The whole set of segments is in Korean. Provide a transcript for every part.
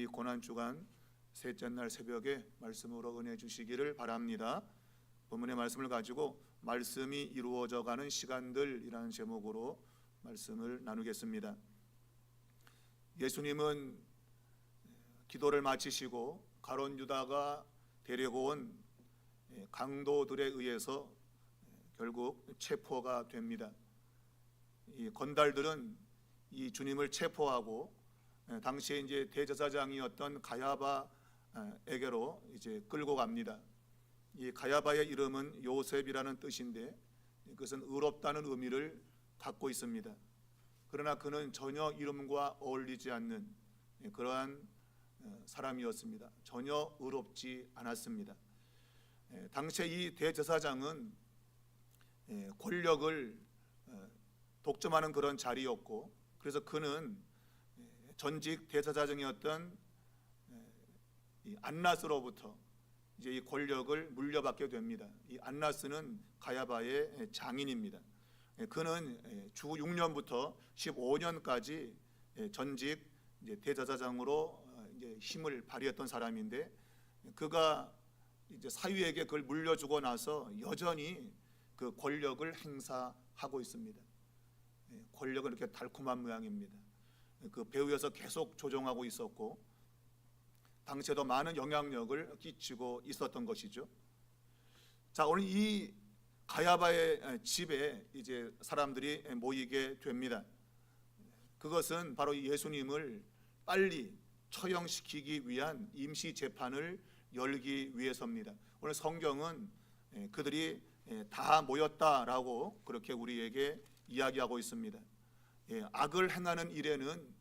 고난주간 셋째 날 새벽에 말씀으로 은혜 주시기를 바랍니다. 본문의 말씀을 가지고 말씀이 이루어져가는 시간들이라는 제목으로 말씀을 나누겠습니다. 예수님은 기도를 마치시고 가룟 유다가 데리고 온 강도들에 의해서 결국 체포가 됩니다. 이 건달들은 이 주님을 체포하고 당시에 이제 대제사장이었던 가야바에게로 이제 끌고 갑니다. 이 가야바의 이름은 요셉이라는 뜻인데 그것은 의롭다는 의미를 갖고 있습니다. 그러나 그는 전혀 이름과 어울리지 않는 그러한 사람이었습니다. 전혀 의롭지 않았습니다. 당시에 이 대제사장은 권력을 독점하는 그런 자리였고, 그래서 그는 전직 대제사장이었던 안나스로부터 이제 이 권력을 물려받게 됩니다. 이 안나스는 가야바의 장인입니다. 그는 주 6년부터 15년까지 전직 이제 대제사장으로 이제 힘을 발휘했던 사람인데, 그가 이제 사위에게 그걸 물려주고 나서 여전히 그 권력을 행사하고 있습니다. 권력은 이렇게 달콤한 모양입니다. 그 배후에서 계속 조종하고 있었고 당시에도 많은 영향력을 끼치고 있었던 것이죠. 자, 오늘 이 가야바의 집에 이제 사람들이 모이게 됩니다. 그것은 바로 예수님을 빨리 처형시키기 위한 임시 재판을 열기 위해서입니다. 오늘 성경은 그들이 다 모였다라고 그렇게 우리에게 이야기하고 있습니다. 악을 행하는 일에는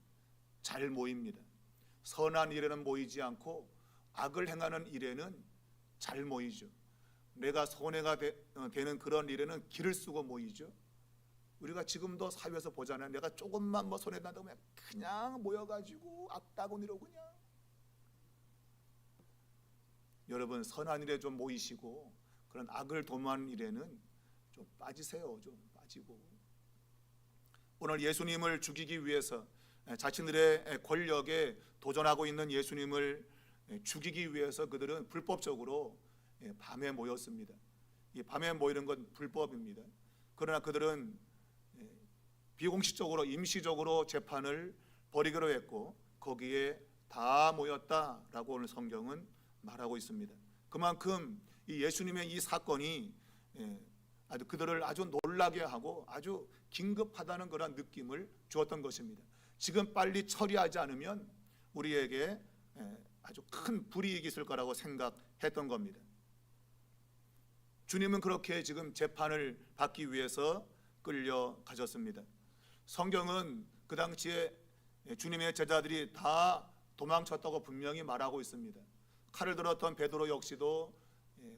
잘 모입니다. 선한 일에는 모이지 않고 악을 행하는 일에는 잘 모이죠. 내가 손해가 되는 그런 일에는 길을 쓰고 모이죠. 우리가 지금도 사회에서 보잖아요. 내가 조금만 뭐 손해 나도 그냥 모여가지고 악다고 이러고 그냥. 여러분, 선한 일에 좀 모이시고 그런 악을 도모하는 일에는 좀 빠지세요. 좀 빠지고. 오늘 예수님을 죽이기 위해서 자신들의 권력에 도전하고 있는 예수님을 죽이기 위해서 그들은 불법적으로 밤에 모였습니다. 이 밤에 모이는 건 불법입니다. 그러나 그들은 비공식적으로 임시적으로 재판을 벌이기로 했고 거기에 다 모였다라고 오늘 성경은 말하고 있습니다. 그만큼 이 예수님의 이 사건이 그들을 아주 놀라게 하고 아주 긴급하다는 그런 느낌을 주었던 것입니다. 지금 빨리 처리하지 않으면 우리에게 아주 큰 불이익이 있을 거라고 생각했던 겁니다. 주님은 그렇게 지금 재판을 받기 위해서 끌려가셨습니다. 성경은 그 당시에 주님의 제자들이 다 도망쳤다고 분명히 말하고 있습니다. 칼을 들었던 베드로 역시도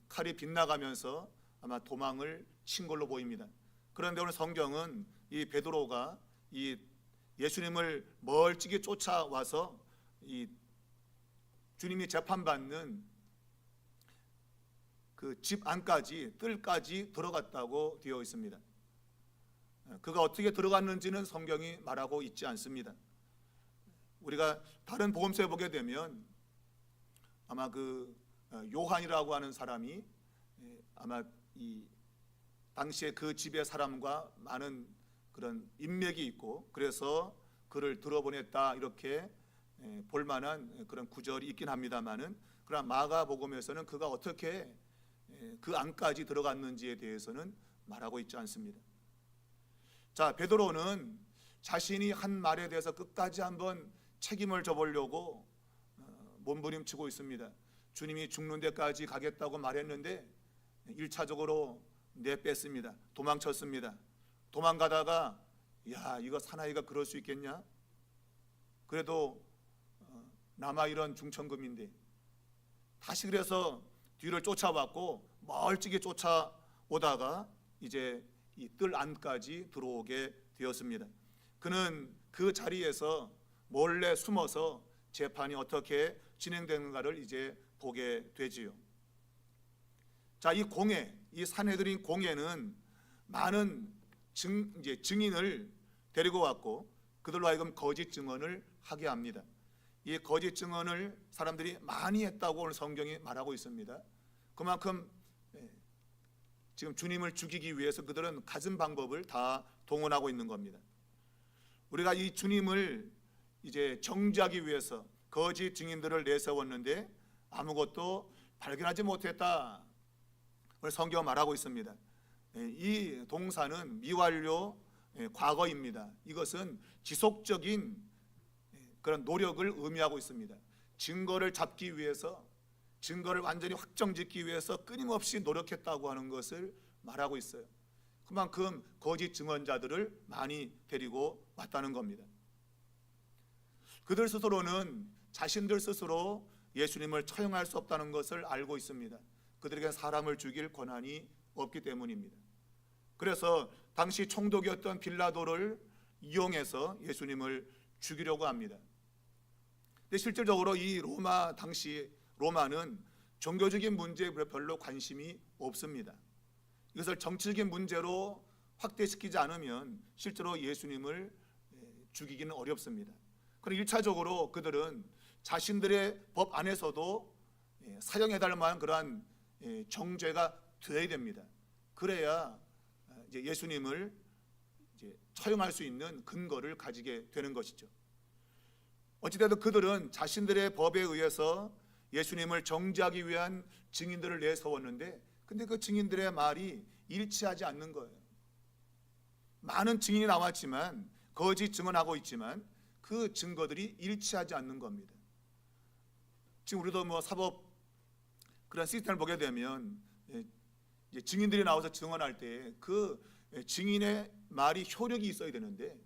칼이 빗나가면서 아마 도망을 친 걸로 보입니다. 그런데 오늘 성경은 이 베드로가 이 예수님을 멀찍이 쫓아와서 이 주님이 재판받는 그 집 안까지 뜰까지 들어갔다고 되어 있습니다. 그가 어떻게 들어갔는지는 성경이 말하고 있지 않습니다. 우리가 다른 복음서에 보게 되면 아마 그 요한이라고 하는 사람이 아마 이 당시에 그 집의 사람과 많은 그런 인맥이 있고 그래서 그를 들어보냈다 이렇게 볼만한 그런 구절이 있긴 합니다만은, 그러나 마가복음에서는 그가 어떻게 그 안까지 들어갔는지에 대해서는 말하고 있지 않습니다. 자, 베드로는 자신이 한 말에 대해서 끝까지 한번 책임을 져보려고 몸부림치고 있습니다. 주님이 죽는 데까지 가겠다고 말했는데 1차적으로 내뺐습니다. 도망쳤습니다. 도망가다가 야, 이거 사나이가 그럴 수 있겠냐? 그래도 남아 이런 중천금인데 다시 그래서 뒤를 쫓아왔고 멀찍이 쫓아오다가 이제 이 뜰 안까지 들어오게 되었습니다. 그는 그 자리에서 몰래 숨어서 재판이 어떻게 진행되는가를 이제 보게 되지요. 자, 이 공회, 이 산헤드린 공회는 많은 증인을 데리고 왔고 그들로 하여금 거짓 증언을 하게 합니다. 이 거짓 증언을 사람들이 많이 했다고 오늘 성경이 말하고 있습니다. 그만큼 지금 주님을 죽이기 위해서 그들은 갖은 방법을 다 동원하고 있는 겁니다. 우리가 이 주님을 이제 정죄하기 위해서 거짓 증인들을 내세웠는데 아무것도 발견하지 못했다. 오늘 성경 말하고 있습니다. 이 동사는 미완료 과거입니다. 이것은 지속적인 그런 노력을 의미하고 있습니다. 증거를 잡기 위해서, 증거를 완전히 확정짓기 위해서 끊임없이 노력했다고 하는 것을 말하고 있어요. 그만큼 거짓 증언자들을 많이 데리고 왔다는 겁니다. 그들 스스로는 자신들 스스로 예수님을 처형할 수 없다는 것을 알고 있습니다. 그들에게 사람을 죽일 권한이 없기 때문입니다. 그래서 당시 총독이었던 빌라도를 이용해서 예수님을 죽이려고 합니다. 근데 실질적으로 이 당시 로마는 종교적인 문제에 별로 관심이 없습니다. 이것을 정치적인 문제로 확대시키지 않으면 실제로 예수님을 죽이기는 어렵습니다. 그럼 1차적으로 그들은 자신들의 법 안에서도 사형해달 만한 그러한 정죄가 되어야 됩니다. 그래야 이제 예수님을 이제 처형할 수 있는 근거를 가지게 되는 것이죠. 어찌되든 그들은 자신들의 법에 의해서 예수님을 정죄하기 위한 증인들을 내세웠는데, 근데 그 증인들의 말이 일치하지 않는 거예요. 많은 증인이 나왔지만, 거짓 증언하고 있지만 그 증거들이 일치하지 않는 겁니다. 지금 우리도 사법 그런 시스템을 보게 되면 이제 증인들이 나와서 증언할 때 그 증인의 말이 효력이 있어야 되는데,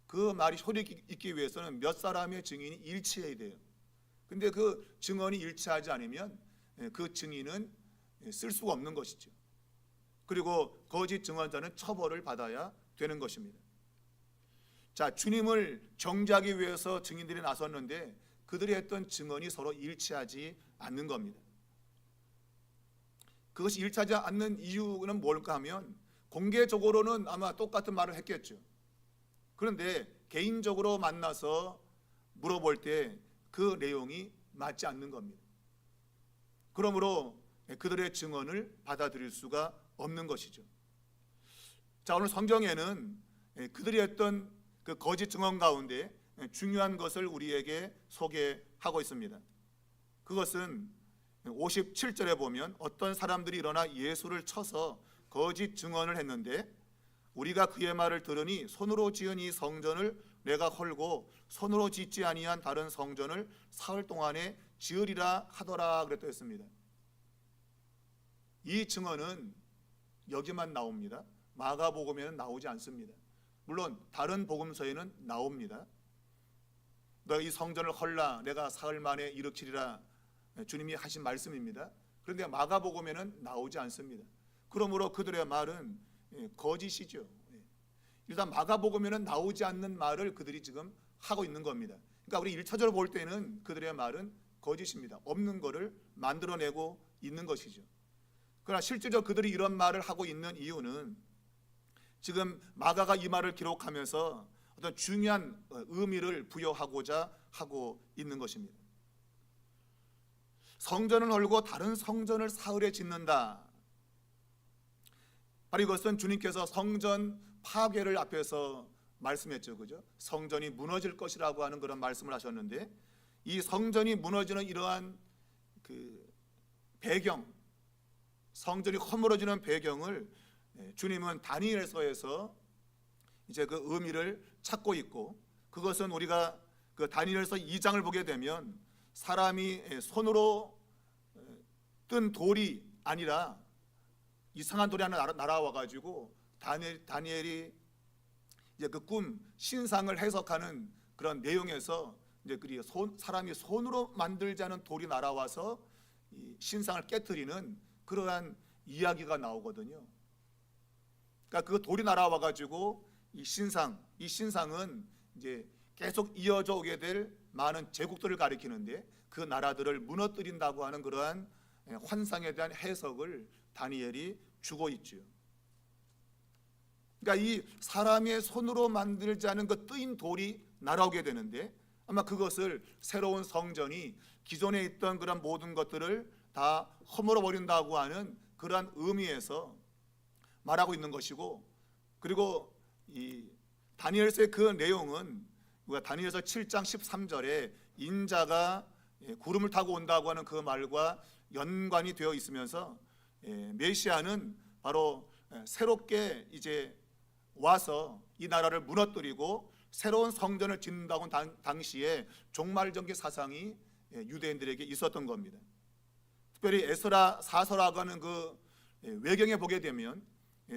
그 말이 효력이 있기 위해서는 몇 사람의 증인이 일치해야 돼요. 근데 그 증언이 일치하지 않으면 그 증인은 쓸 수가 없는 것이죠. 그리고 거짓 증언자는 처벌을 받아야 되는 것입니다. 자, 주님을 정죄하기 위해서 증인들이 나섰는데 그들이 했던 증언이 서로 일치하지 않는 겁니다. 그것이 일치하지 않는 이유는 뭘까 하면, 공개적으로는 아마 똑같은 말을 했겠죠. 그런데 개인적으로 만나서 물어볼 때 그 내용이 맞지 않는 겁니다. 그러므로 그들의 증언을 받아들일 수가 없는 것이죠. 자, 오늘 성경에는 그들이 했던 그 거짓 증언 가운데 중요한 것을 우리에게 소개하고 있습니다. 그것은 57절에 보면 어떤 사람들이 일어나 예수를 쳐서 거짓 증언을 했는데, 우리가 그의 말을 들으니 손으로 지은 이 성전을 내가 헐고 손으로 짓지 아니한 다른 성전을 사흘 동안에 지으리라 하더라 그랬다 했습니다. 이 증언은 여기만 나옵니다. 마가복음에는 나오지 않습니다. 물론 다른 복음서에는 나옵니다. 너 이 성전을 헐라, 내가 사흘 만에 일으키리라, 주님이 하신 말씀입니다. 그런데 마가복음에는 나오지 않습니다. 그러므로 그들의 말은 거짓이죠. 일단 마가복음에는 나오지 않는 말을 그들이 지금 하고 있는 겁니다. 그러니까 우리 1차적으로 볼 때는 그들의 말은 거짓입니다. 없는 것을 만들어내고 있는 것이죠. 그러나 실제로 그들이 이런 말을 하고 있는 이유는 지금 마가가 이 말을 기록하면서 어떤 중요한 의미를 부여하고자 하고 있는 것입니다. 성전을 헐고 다른 성전을 사흘에 짓는다. 바로 이것은 주님께서 성전 파괴를 앞에서 말씀했죠, 그죠? 성전이 무너질 것이라고 하는 그런 말씀을 하셨는데, 이 성전이 무너지는 이러한 그 배경, 성전이 허물어지는 배경을 주님은 다니엘서에서 이제 그 의미를 찾고 있고, 그것은 우리가 그 다니엘서 2장을 보게 되면 사람이 손으로 뜬 돌이 아니라 이상한 돌이 하나 날아와 가지고 다니엘이 이제 그 꿈 신상을 해석하는 그런 내용에서 이제 사람이 손으로 만들지 않은 돌이 날아와서 이 신상을 깨트리는 그러한 이야기가 나오거든요. 그러니까 그 돌이 날아와 가지고 이 신상은 이제 계속 이어져 오게 될 많은 제국들을 가리키는데, 그 나라들을 무너뜨린다고 하는 그러한 환상에 대한 해석을 다니엘이 주고 있죠. 그러니까 이 사람의 손으로 만들지 않은 그 뜨인 돌이 날아오게 되는데, 아마 그것을 새로운 성전이 기존에 있던 그런 모든 것들을 다 허물어 버린다고 하는 그러한 의미에서 말하고 있는 것이고, 그리고 이 다니엘서의 그 내용은 우리가 다니엘서 7장 13절에 인자가 구름을 타고 온다고 하는 그 말과 연관이 되어 있으면서 메시아는 바로 새롭게 이제 와서 이 나라를 무너뜨리고 새로운 성전을 짓는다고 당시에 종말전개 사상이 유대인들에게 있었던 겁니다. 특별히 에스라 사서라고 하는 그 외경에 보게 되면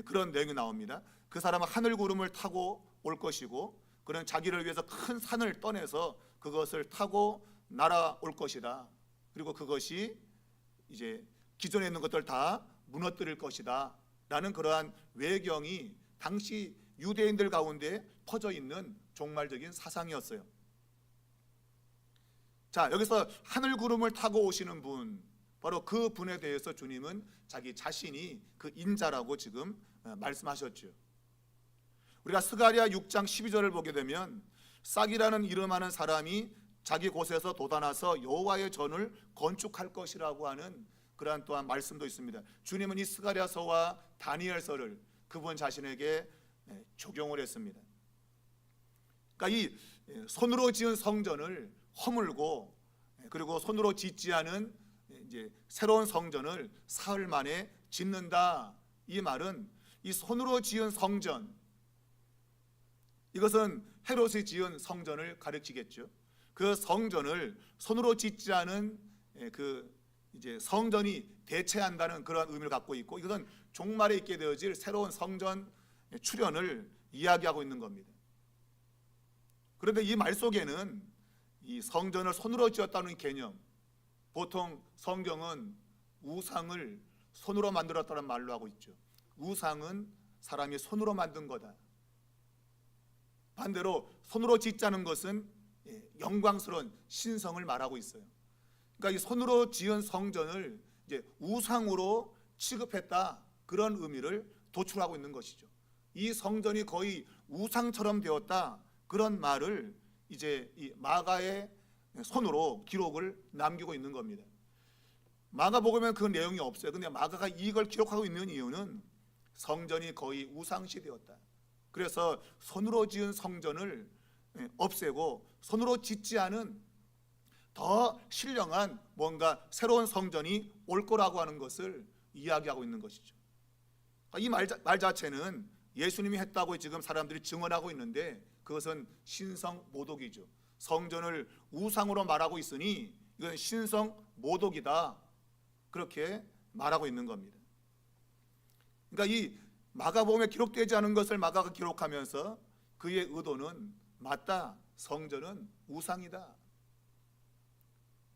그런 내용이 나옵니다. 그 사람은 하늘 구름을 타고 올 것이고 그는 자기를 위해서 큰 산을 떠내서 그것을 타고 날아올 것이다. 그리고 그것이 이제 기존에 있는 것들 다 무너뜨릴 것이다 라는 그러한 외경이 당시 유대인들 가운데 퍼져 있는 종말적인 사상이었어요. 자, 여기서 하늘 구름을 타고 오시는 분, 바로 그 분에 대해서 주님은 자기 자신이 그 인자라고 지금 말씀하셨죠. 우리가 스가랴 6장 12절을 보게 되면 싹이라는 이름하는 사람이 자기 곳에서 돋아나서 여호와의 전을 건축할 것이라고 하는 그러한 또한 말씀도 있습니다. 주님은 이 스가랴서와 다니엘서를 그분 자신에게 적용을 했습니다. 그러니까 이 손으로 지은 성전을 허물고 그리고 손으로 짓지 않은 이제 새로운 성전을 사흘 만에 짓는다. 이 말은 이 손으로 지은 성전, 이것은 헤롯이 지은 성전을 가리키겠죠. 그 성전을 손으로 짓지 않은 그 이제 성전이 대체한다는 그런 의미를 갖고 있고, 이것은 종말에 있게 되어질 새로운 성전 출현을 이야기하고 있는 겁니다. 그런데 이 말 속에는 이 성전을 손으로 지었다는 개념, 보통 성경은 우상을 손으로 만들었다는 말로 하고 있죠. 우상은 사람이 손으로 만든 거다. 반대로 손으로 짓자는 것은 영광스러운 신성을 말하고 있어요. 그러니까 이 손으로 지은 성전을 이제 우상으로 취급했다, 그런 의미를 도출하고 있는 것이죠. 이 성전이 거의 우상처럼 되었다, 그런 말을 이제 이 마가의 손으로 기록을 남기고 있는 겁니다. 마가복음에는 그 내용이 없어요. 근데 마가가 이걸 기록하고 있는 이유는 성전이 거의 우상시되었다. 그래서 손으로 지은 성전을 없애고 손으로 짓지 않은 더 신령한 뭔가 새로운 성전이 올 거라고 하는 것을 이야기하고 있는 것이죠. 이 말 자체는 예수님이 했다고 지금 사람들이 증언하고 있는데 그것은 신성 모독이죠. 성전을 우상으로 말하고 있으니 이건 신성 모독이다, 그렇게 말하고 있는 겁니다. 그러니까 이 마가복음에 기록되지 않은 것을 마가가 기록하면서 그의 의도는 맞다, 성전은 우상이다,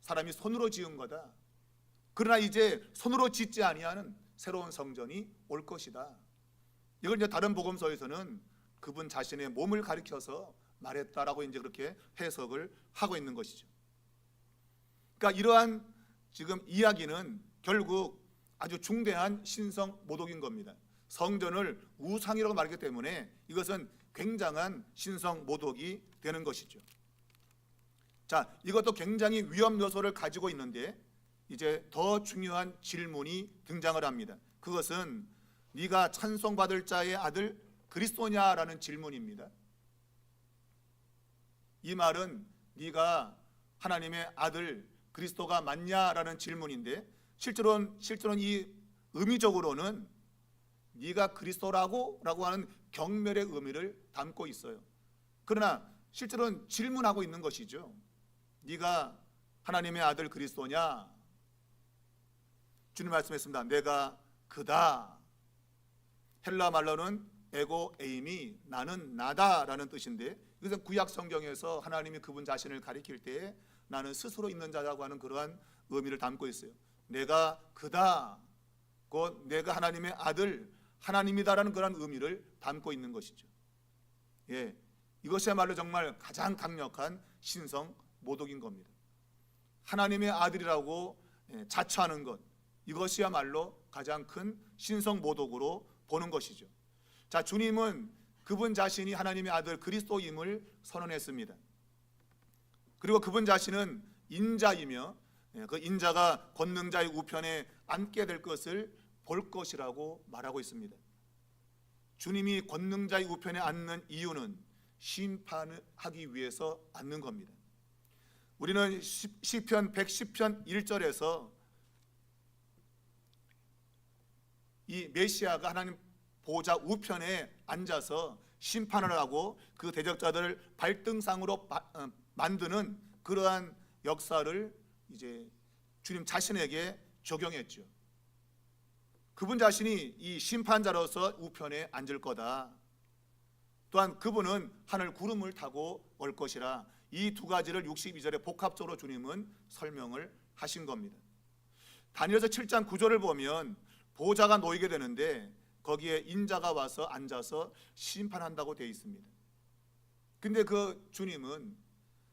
사람이 손으로 지은 거다. 그러나 이제 손으로 짓지 아니하는 새로운 성전이 올 것이다. 이걸 이제 다른 복음서에서는 그분 자신의 몸을 가리켜서 말했다라고 이제 그렇게 해석을 하고 있는 것이죠. 그러니까 이러한 지금 이야기는 결국 아주 중대한 신성 모독인 겁니다. 성전을 우상이라고 말하기 때문에 이것은 굉장한 신성 모독이 되는 것이죠. 자, 이것도 굉장히 위험 요소를 가지고 있는데 이제 더 중요한 질문이 등장을 합니다. 그것은 네가 찬송받을 자의 아들 그리스도냐라는 질문입니다. 이 말은 네가 하나님의 아들 그리스도가 맞냐라는 질문인데 실제로는 이 의미적으로는 네가 그리스도라고 하는 경멸의 의미를 담고 있어요. 그러나 실제로는 질문하고 있는 것이죠. 네가 하나님의 아들 그리스도냐? 주님 말씀했습니다. 내가 그다. 헬라 말로는 에고 에임이 나는 나다라는 뜻인데 이것은 구약 성경에서 하나님이 그분 자신을 가리킬 때에 나는 스스로 있는 자라고 하는 그러한 의미를 담고 있어요. 내가 그다, 곧 내가 하나님의 아들 하나님이다라는 그런 의미를 담고 있는 것이죠. 예, 이것이야말로 정말 가장 강력한 신성 모독인 겁니다. 하나님의 아들이라고 자처하는 것, 이것이야말로 가장 큰 신성 모독으로 보는 것이죠. 자, 주님은 그분 자신이 하나님의 아들 그리스도임을 선언했습니다. 그리고 그분 자신은 인자이며 그 인자가 권능자의 우편에 앉게 될 것을 볼 것이라고 말하고 있습니다. 주님이 권능자의 우편에 앉는 이유는 심판을 하기 위해서 앉는 겁니다. 우리는 시편 110편 1절에서 이 메시아가 하나님 보좌 우편에 앉아서 심판을 하고 그 대적자들을 발등상으로 만드는 그러한 역사를 이제 주님 자신에게 적용했죠. 그분 자신이 이 심판자로서 우편에 앉을 거다. 또한 그분은 하늘 구름을 타고 올 것이라, 이 두 가지를 62절에 복합적으로 주님은 설명을 하신 겁니다. 다니엘서 7장 9절을 보면 보좌가 놓이게 되는데 거기에 인자가 와서 앉아서 심판한다고 되어 있습니다. 근데 그 주님은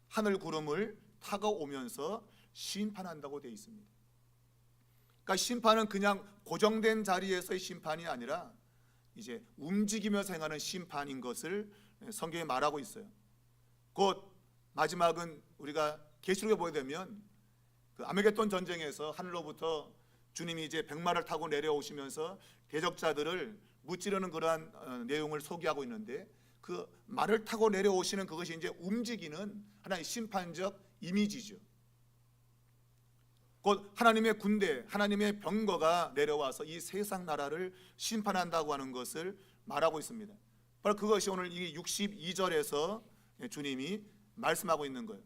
하늘 구름을 타고 오면서 심판한다고 되어 있습니다. 그러니까 심판은 그냥 고정된 자리에서의 심판이 아니라 이제 움직이면서 행하는 심판인 것을 성경에 말하고 있어요. 곧 마지막은 우리가 계시록에 보게 되면 그 아메게돈 전쟁에서 하늘로부터 주님이 이제 백마를 타고 내려오시면서 대적자들을 무찌르는 그러한 내용을 소개하고 있는데, 그 말을 타고 내려오시는 그것이 이제 움직이는 하나의 심판적 이미지죠. 곧 하나님의 군대, 하나님의 병거가 내려와서 이 세상 나라를 심판한다고 하는 것을 말하고 있습니다. 바로 그것이 오늘 이 62절에서 주님이 말씀하고 있는 거예요.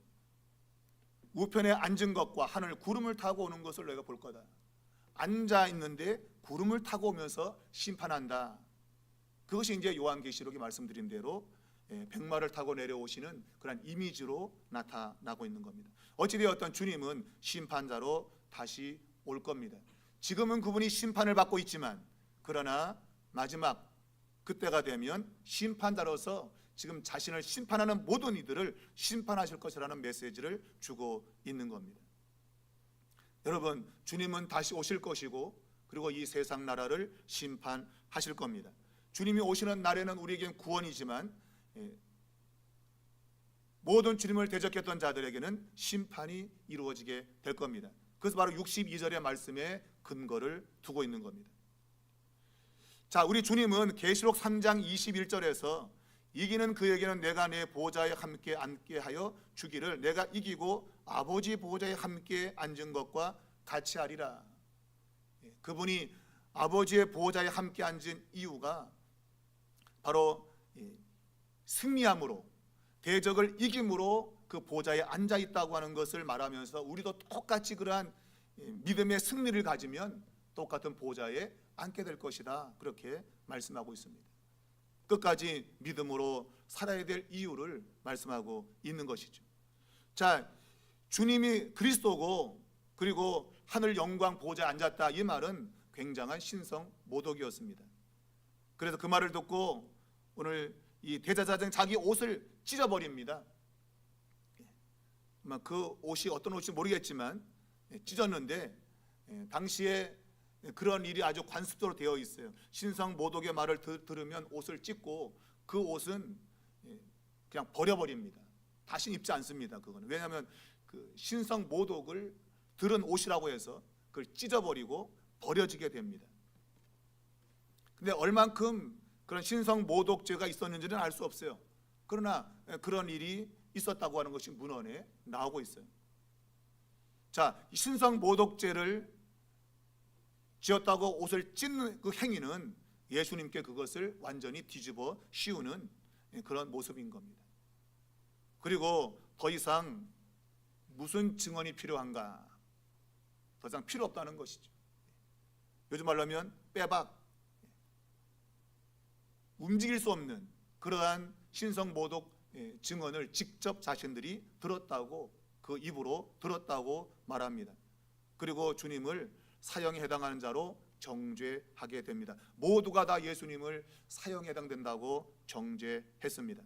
우편에 앉은 것과 하늘 구름을 타고 오는 것을 너희가 볼 거다. 앉아 있는데 구름을 타고 오면서 심판한다. 그것이 이제 요한계시록이 말씀드린 대로 백마를 타고 내려오시는 그런 이미지로 나타나고 있는 겁니다. 어찌되었든 주님은 심판자로 다시 올 겁니다. 지금은 그분이 심판을 받고 있지만, 그러나 마지막 그때가 되면 심판자로서 지금 자신을 심판하는 모든 이들을 심판하실 것이라는 메시지를 주고 있는 겁니다. 여러분, 주님은 다시 오실 것이고, 그리고 이 세상 나라를 심판하실 겁니다. 주님이 오시는 날에는 우리에겐 구원이지만 모든 주님을 대적했던 자들에게는 심판이 이루어지게 될 겁니다. 그래서 바로 62절의 말씀에 근거를 두고 있는 겁니다. 자, 우리 주님은 계시록 3장 21절에서 이기는 그에게는 내가 내 보좌에 함께 앉게 하여 주기를, 내가 이기고 아버지 보좌에 함께 앉은 것과 같이 하리라. 그분이 아버지의 보좌에 함께 앉은 이유가 바로 승리함으로, 대적을 이김으로 그 보좌에 앉아 있다고 하는 것을 말하면서, 우리도 똑같이 그러한 믿음의 승리를 가지면 똑같은 보좌에 앉게 될 것이다, 그렇게 말씀하고 있습니다. 끝까지 믿음으로 살아야 될 이유를 말씀하고 있는 것이죠. 자, 주님이 그리스도고 그리고 하늘 영광 보좌에 앉았다, 이 말은 굉장한 신성 모독이었습니다. 그래서 그 말을 듣고 오늘 이 대제사장이 자기 옷을 찢어버립니다. 그 옷이 어떤 옷인지 모르겠지만 찢었는데, 당시에 그런 일이 아주 관습적으로 되어 있어요. 신성 모독의 말을 들으면 옷을 찢고 그 옷은 그냥 버려버립니다. 다시 입지 않습니다. 그거는 왜냐하면 그 신성 모독을 들은 옷이라고 해서 그걸 찢어버리고 버려지게 됩니다. 근데 얼만큼 그런 신성 모독죄가 있었는지는 알 수 없어요. 그러나 그런 일이 있었다고 하는 것이 문헌에 나오고 있어요. 자, 신성 모독죄를 지었다고 옷을 찢는 그 행위는 예수님께 그것을 완전히 뒤집어 씌우는 그런 모습인 겁니다. 그리고 더 이상 무슨 증언이 필요한가? 더 이상 필요 없다는 것이죠. 요즘 말로 하면 빼박, 움직일 수 없는 그러한 신성 모독 증언을 직접 자신들이 들었다고, 그 입으로 들었다고 말합니다. 그리고 주님을 사형에 해당하는 자로 정죄하게 됩니다. 모두가 다 예수님을 사형에 해당된다고 정죄했습니다.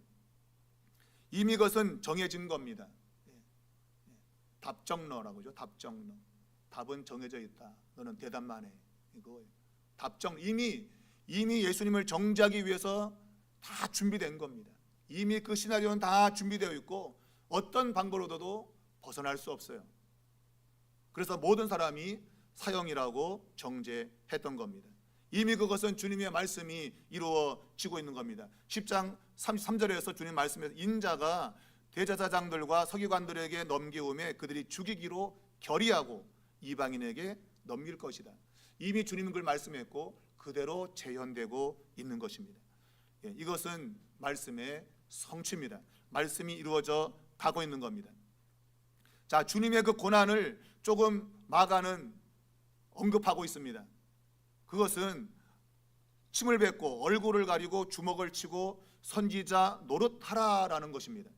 이미 그것은 정해진 겁니다. 답정너라고 하죠. 답정너. 답은 정해져 있다. 너는 대답만 해. 이거예요. 답정. 이미 예수님을 정죄하기 위해서 다 준비된 겁니다. 이미 그 시나리오는 다 준비되어 있고 어떤 방법으로도 벗어날 수 없어요. 그래서 모든 사람이 사형이라고 정죄했던 겁니다. 이미 그것은 주님의 말씀이 이루어지고 있는 겁니다. 10장 33절에서 주님 말씀에서 인자가 대제사장들과 서기관들에게 넘겨오매 그들이 죽이기로 결의하고 이방인에게 넘길 것이다. 이미 주님은 그걸 말씀했고 그대로 재현되고 있는 것입니다. 이것은 말씀의 성취입니다. 말씀이 이루어져 가고 있는 겁니다. 자, 주님의 그 고난을 조금 마가는 언급하고 있습니다. 그것은 침을 뱉고 얼굴을 가리고 주먹을 치고 선지자 노릇하라라는 것입니다.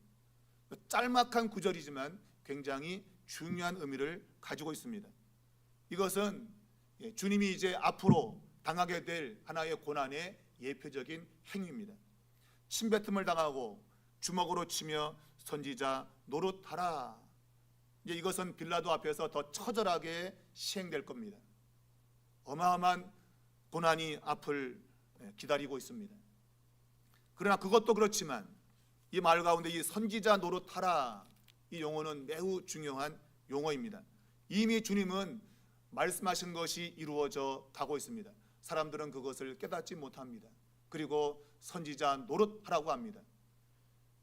짤막한 구절이지만 굉장히 중요한 의미를 가지고 있습니다. 이것은 주님이 이제 앞으로 당하게 될 하나의 고난의 예표적인 행위입니다. 침뱉음을 당하고 주먹으로 치며 선지자 노릇하라. 이것은 빌라도 앞에서 더 처절하게 시행될 겁니다. 어마어마한 고난이 앞을 기다리고 있습니다. 그러나 그것도 그렇지만 이 말 가운데 이 선지자 노릇하라 이 용어는 매우 중요한 용어입니다. 이미 주님은 말씀하신 것이 이루어져 가고 있습니다. 사람들은 그것을 깨닫지 못합니다. 그리고 선지자 노릇하라고 합니다.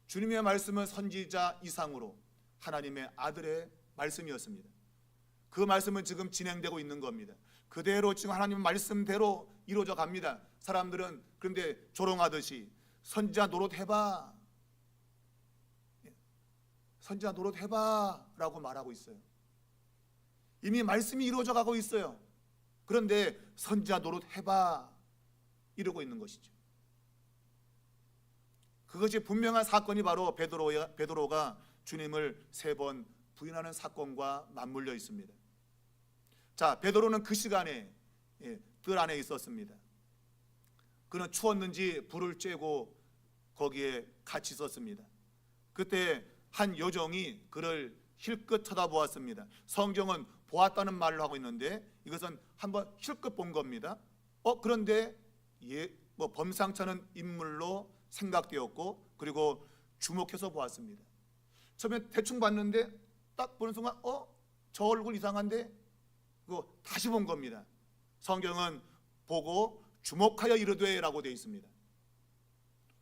주님의 말씀은 선지자 이상으로 하나님의 아들의 말씀이었습니다. 그 말씀은 지금 진행되고 있는 겁니다. 그대로 지금 하나님 말씀대로 이루어져 갑니다. 사람들은 그런데 조롱하듯이 선지자 노릇해봐, 선지자 노릇해봐 라고 말하고 있어요. 이미 말씀이 이루어져 가고 있어요. 그런데 선지자 노릇해봐 이러고 있는 것이죠. 그것이 분명한 사건이 바로 베드로가 주님을 3번 부인하는 사건과 맞물려 있습니다. 자, 베드로는 그 시간에 뜰 안에 있었습니다. 그는 추웠는지 불을 쬐고 거기에 같이 있었습니다. 그때 한 여종이 그를 힐끗 쳐다보았습니다. 성경은 보았다는 말로 하고 있는데 이것은 한번 힐끗 본 겁니다. 그런데 범상치 않은 인물로 생각되었고 그리고 주목해서 보았습니다. 처음에 대충 봤는데 딱 보는 순간 저 얼굴 이상한데 그거 다시 본 겁니다. 성경은 보고 주목하여 이르되 라고 되어 있습니다.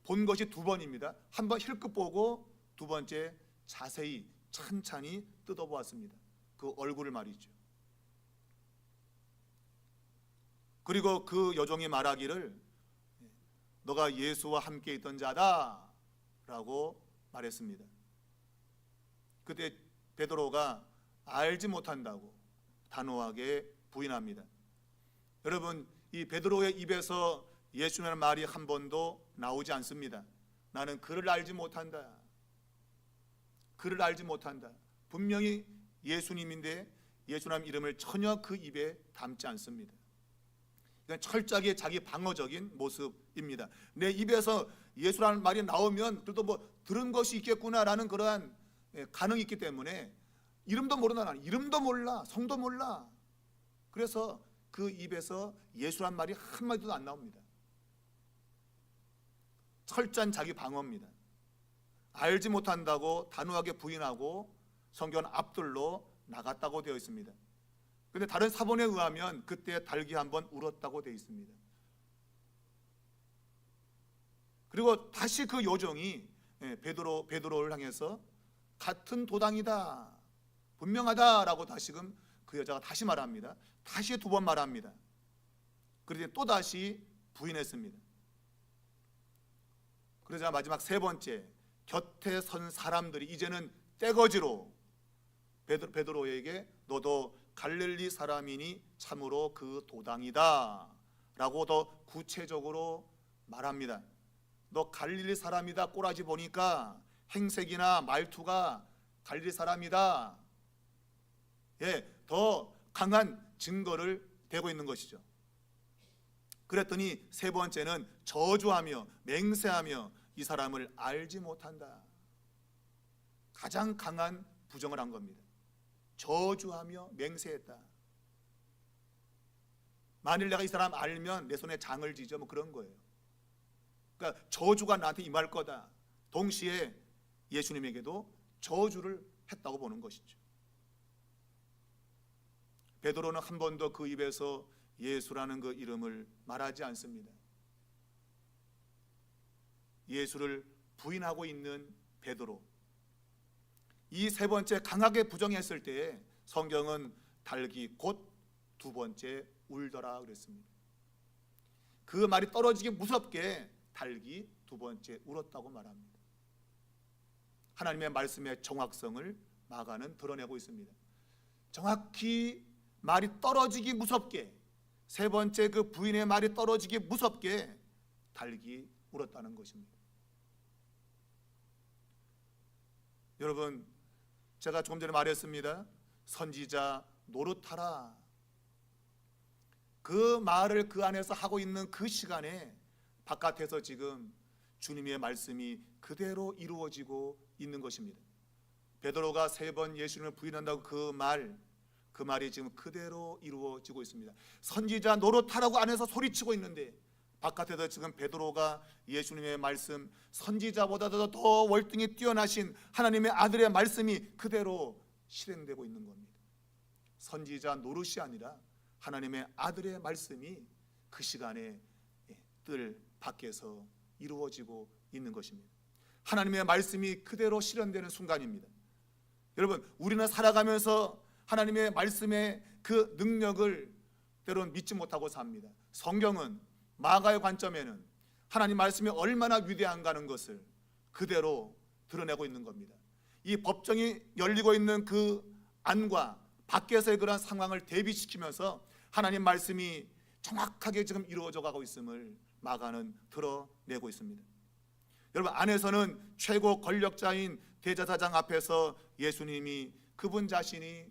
본 것이 2번입니다. 한 번 힐끗 보고 2번째 자세히 찬찬히 뜯어보았습니다. 그 얼굴을 말이죠. 그리고 그 여종이 말하기를 너가 예수와 함께 있던 자다 라고 말했습니다. 그때 베드로가 알지 못한다고 단호하게 부인합니다. 여러분, 이 베드로의 입에서 예수님의 말이 한 번도 나오지 않습니다. 나는 그를 알지 못한다. 그를 알지 못한다. 분명히 예수님인데 예수님 이름을 전혀 그 입에 담지 않습니다. 이건 철저하게 자기 방어적인 모습입니다. 내 입에서 예수라는 말이 나오면 그래도 뭐 들은 것이 있겠구나라는 그러한 가능이 있기 때문에 이름도 모르나 나는 이름도 몰라 성도 몰라. 그래서 그 입에서 예수란 말이 한마디도 안 나옵니다. 철저한 자기 방어입니다. 알지 못한다고 단호하게 부인하고 성경은 앞들로 나갔다고 되어 있습니다. 그런데 다른 사본에 의하면 그때 닭이 한번 울었다고 되어 있습니다. 그리고 다시 그 요정이 베드로를 향해서 같은 도당이다 분명하다라고 다시금 그 여자가 다시 말합니다. 다시 2번 말합니다. 그런데 또 다시 부인했습니다. 그러자 마지막 3번째 곁에 선 사람들이 이제는 떼거지로 베드로에게 너도 갈릴리 사람이니 참으로 그 도당이다 라고 더 구체적으로 말합니다. 너 갈릴리 사람이다. 꼬라지 보니까 행색이나 말투가 갈릴리 사람이다. 더 강한 증거를 대고 있는 것이죠. 그랬더니 3번째는 저주하며 맹세하며 이 사람을 알지 못한다. 가장 강한 부정을 한 겁니다. 저주하며 맹세했다. 만일 내가 이 사람 알면 내 손에 장을 지져 뭐 그런 거예요. 그러니까 저주가 나한테 임할 거다. 동시에 예수님에게도 저주를 했다고 보는 것이죠. 베드로는 한 번도 그 입에서 예수라는 그 이름을 말하지 않습니다. 예수를 부인하고 있는 베드로, 이 세 번째 강하게 부정했을 때에 성경은 달기 곧 두 번째 울더라 그랬습니다. 그 말이 떨어지기 무섭게 달기 두 번째 울었다고 말합니다. 하나님의 말씀의 정확성을 마가는 드러내고 있습니다. 정확히 말이 떨어지기 무섭게, 세 번째 그 부인의 말이 떨어지기 무섭게 달기 울었다는 것입니다. 여러분, 제가 조금 전에 말했습니다. 선지자 노릇하라. 그 말을 그 안에서 하고 있는 그 시간에 바깥에서 지금 주님의 말씀이 그대로 이루어지고 있는 것입니다. 베드로가 세 번 예수님을 부인한다고 그 말이 지금 그대로 이루어지고 있습니다. 선지자 노릇하라고 안에서 소리치고 있는데 바깥에서 지금 베드로가 예수님의 말씀, 선지자보다도 더 월등히 뛰어나신 하나님의 아들의 말씀이 그대로 실행되고 있는 겁니다. 선지자 노릇이 아니라 하나님의 아들의 말씀이 그 시간에 뜰 밖에서 이루어지고 있는 것입니다. 하나님의 말씀이 그대로 실현되는 순간입니다. 여러분, 우리는 살아가면서 하나님의 말씀의 그 능력을 때로는 믿지 못하고 삽니다. 성경은 마가의 관점에는 하나님 말씀이 얼마나 위대한가는 것을 그대로 드러내고 있는 겁니다. 이 법정이 열리고 있는 그 안과 밖에서의 그런 상황을 대비시키면서 하나님 말씀이 정확하게 지금 이루어져 가고 있음을 마가는 드러내고 있습니다. 여러분, 안에서는 최고 권력자인 대제사장 앞에서 예수님이 그분 자신이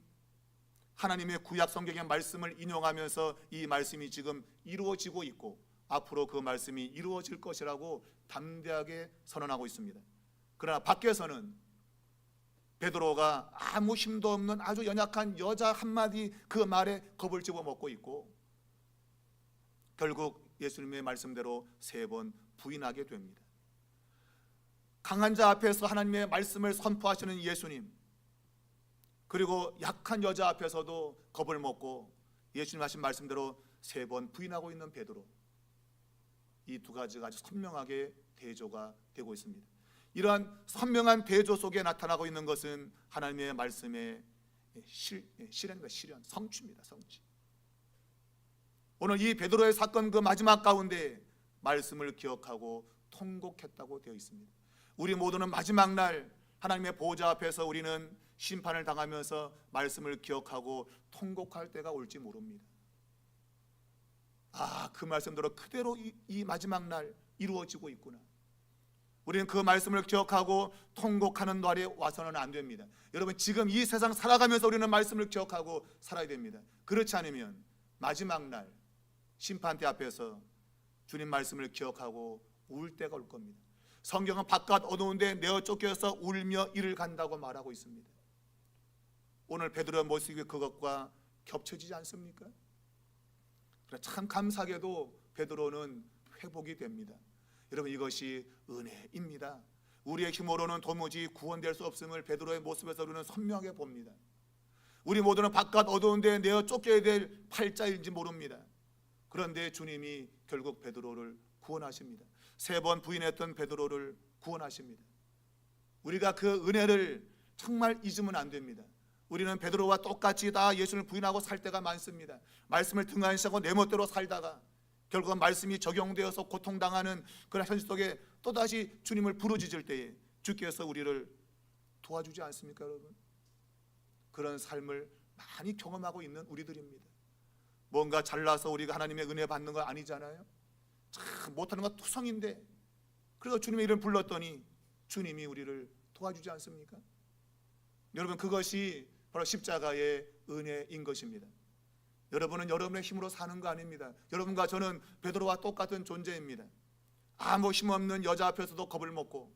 하나님의 구약 성경의 말씀을 인용하면서 이 말씀이 지금 이루어지고 있고 앞으로 그 말씀이 이루어질 것이라고 담대하게 선언하고 있습니다. 그러나 밖에서는 베드로가 아무 힘도 없는 아주 연약한 여자 한마디 그 말에 겁을 집어먹고 있고 결국 예수님의 말씀대로 세 번 부인하게 됩니다. 강한 자 앞에서 하나님의 말씀을 선포하시는 예수님, 그리고 약한 여자 앞에서도 겁을 먹고 예수님 하신 말씀대로 세 번 부인하고 있는 베드로, 이 두 가지가 아주 선명하게 대조가 되고 있습니다. 이러한 선명한 대조 속에 나타나고 있는 것은 하나님의 말씀의 실현과 실현, 성취입니다. 성취. 오늘 이 베드로의 사건 그 마지막 가운데 말씀을 기억하고 통곡했다고 되어 있습니다. 우리 모두는 마지막 날 하나님의 보호자 앞에서 우리는 심판을 당하면서 말씀을 기억하고 통곡할 때가 올지 모릅니다. 그 말씀대로 그대로 이 마지막 날 이루어지고 있구나. 우리는 그 말씀을 기억하고 통곡하는 날이 와서는 안 됩니다. 여러분, 지금 이 세상 살아가면서 우리는 말씀을 기억하고 살아야 됩니다. 그렇지 않으면 마지막 날 심판대 앞에서 주님 말씀을 기억하고 울 때가 올 겁니다. 성경은 바깥 어두운데 내어 쫓겨서 울며 이를 간다고 말하고 있습니다. 오늘 베드로의 모습이 그것과 겹쳐지지 않습니까? 참 감사하게도 베드로는 회복이 됩니다. 여러분, 이것이 은혜입니다. 우리의 힘으로는 도무지 구원될 수 없음을 베드로의 모습에서 우리는 선명하게 봅니다. 우리 모두는 바깥 어두운데 내어 쫓겨야 될 팔자인지 모릅니다. 그런데 주님이 결국 베드로를 구원하십니다. 세 번 부인했던 베드로를 구원하십니다. 우리가 그 은혜를 정말 잊으면 안 됩니다. 우리는 베드로와 똑같이 다 예수를 부인하고 살 때가 많습니다. 말씀을 등한시하고 내 멋대로 살다가 결국은 말씀이 적용되어서 고통당하는 그런 현실 속에 또다시 주님을 부르짖을 때에 주께서 우리를 도와주지 않습니까, 여러분? 그런 삶을 많이 경험하고 있는 우리들입니다. 뭔가 잘나서 우리가 하나님의 은혜 받는 거 아니잖아요. 참 못하는 건 투성인데 그래서 주님의 이름 불렀더니 주님이 우리를 도와주지 않습니까? 여러분, 그것이 바로 십자가의 은혜인 것입니다. 여러분은 여러분의 힘으로 사는 거 아닙니다. 여러분과 저는 베드로와 똑같은 존재입니다. 아무 힘없는 여자 앞에서도 겁을 먹고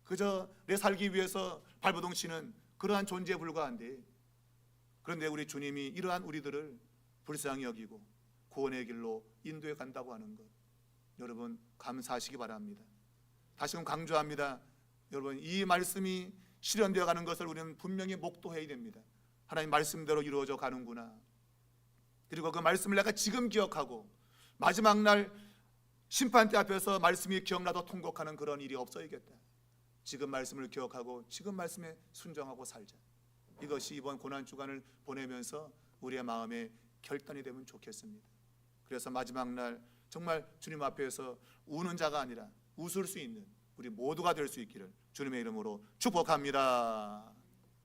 그저 내 살기 위해서 발버둥 치는 그러한 존재에 불과한데, 그런데 우리 주님이 이러한 우리들을 불쌍히 여기고 구원의 길로 인도해 간다고 하는 것, 여러분 감사하시기 바랍니다. 다시금 강조합니다. 여러분, 이 말씀이 실현되어 가는 것을 우리는 분명히 목도해야 됩니다. 하나님 말씀대로 이루어져 가는구나. 그리고 그 말씀을 내가 지금 기억하고 마지막 날 심판대 앞에서 말씀이 기억나도 통곡하는 그런 일이 없어야겠다. 지금 말씀을 기억하고 지금 말씀에 순종하고 살자. 이것이 이번 고난주간을 보내면서 우리의 마음에 결단이 되면 좋겠습니다. 그래서 마지막 날 정말 주님 앞에서 우는 자가 아니라 웃을 수 있는 우리 모두가 될 수 있기를 주님의 이름으로 축복합니다.